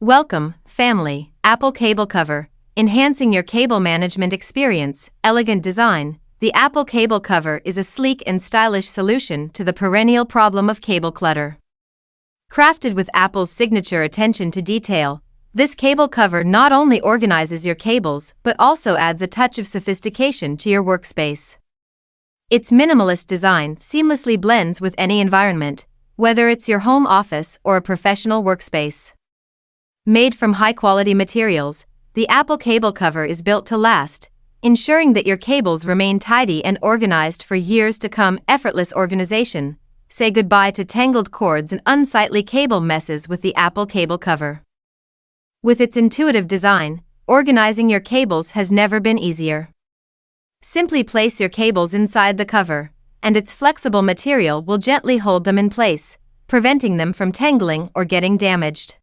Welcome, family. Apple Cable Cover, enhancing your cable management experience. Elegant design. The Apple Cable Cover is a sleek and stylish solution to the perennial problem of cable clutter. Crafted with Apple's signature attention to detail, this cable cover not only organizes your cables but also adds a touch of sophistication to your workspace. Its minimalist design seamlessly blends with any environment, whether it's your home office or a professional workspace. Made from high-quality materials, the Apple Cable Cover is built to last, ensuring that your cables remain tidy and organized for years to come. Effortless organization. Say goodbye to tangled cords and unsightly cable messes with the Apple Cable Cover. With its intuitive design, organizing your cables has never been easier. Simply place your cables inside the cover, and its flexible material will gently hold them in place, preventing them from tangling or getting damaged.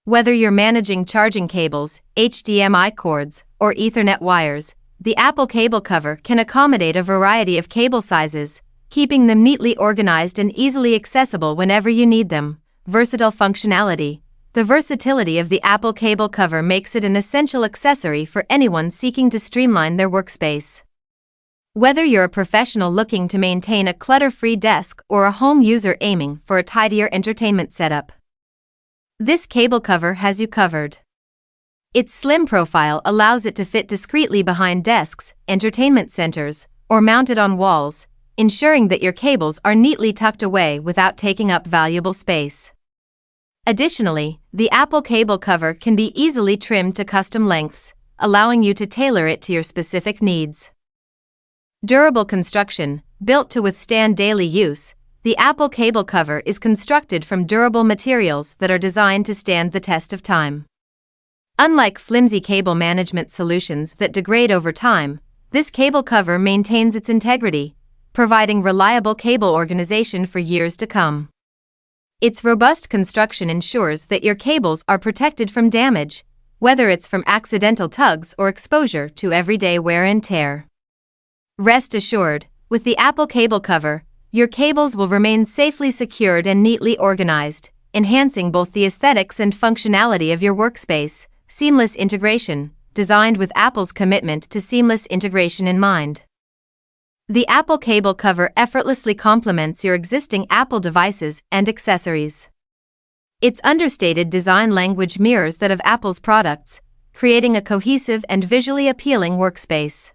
Whether you're managing charging cables, HDMI cords, or Ethernet wires, the Apple Cable Cover can accommodate a variety of cable sizes, keeping them neatly organized and easily accessible whenever you need them. Versatile functionality. The versatility of the Apple Cable Cover makes it an essential accessory for anyone seeking to streamline their workspace. Whether you're a professional looking to maintain a clutter-free desk or a home user aiming for a tidier entertainment setup, this cable cover has you covered. Its slim profile allows it to fit discreetly behind desks, entertainment centers, or mounted on walls, ensuring that your cables are neatly tucked away without taking up valuable space. Additionally, the Apple Cable Cover can be easily trimmed to custom lengths, allowing you to tailor it to your specific needs. Durable construction. Built to withstand daily use, the Apple Cable Cover is constructed from durable materials that are designed to stand the test of time. Unlike flimsy cable management solutions that degrade over time, this cable cover maintains its integrity, providing reliable cable organization for years to come. Its robust construction ensures that your cables are protected from damage, whether it's from accidental tugs or exposure to everyday wear and tear. Rest assured, with the Apple Cable Cover, your cables will remain safely secured and neatly organized, enhancing both the aesthetics and functionality of your workspace. Seamless integration. Designed with Apple's commitment to seamless integration in mind, the Apple Cable Cover effortlessly complements your existing Apple devices and accessories. Its understated design language mirrors that of Apple's products, creating a cohesive and visually appealing workspace.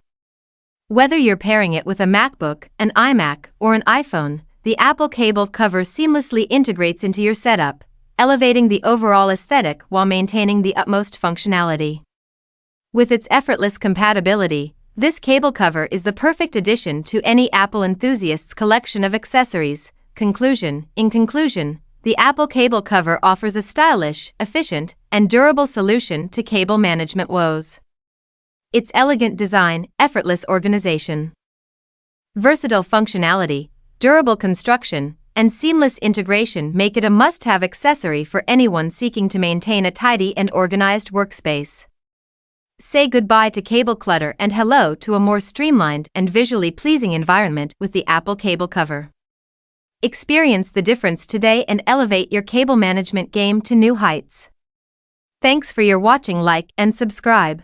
Whether you're pairing it with a MacBook, an iMac, or an iPhone, the Apple Cable Cover seamlessly integrates into your setup, elevating the overall aesthetic while maintaining the utmost functionality. With its effortless compatibility, this cable cover is the perfect addition to any Apple enthusiast's collection of accessories. Conclusion. In conclusion, the Apple Cable Cover offers a stylish, efficient, and durable solution to cable management woes. Its elegant design, effortless organization, versatile functionality, durable construction, and seamless integration make it a must-have accessory for anyone seeking to maintain a tidy and organized workspace. Say goodbye to cable clutter and hello to a more streamlined and visually pleasing environment with the Apple Cable Cover. Experience the difference today and elevate your cable management game to new heights. Thanks for your watching. Like and subscribe.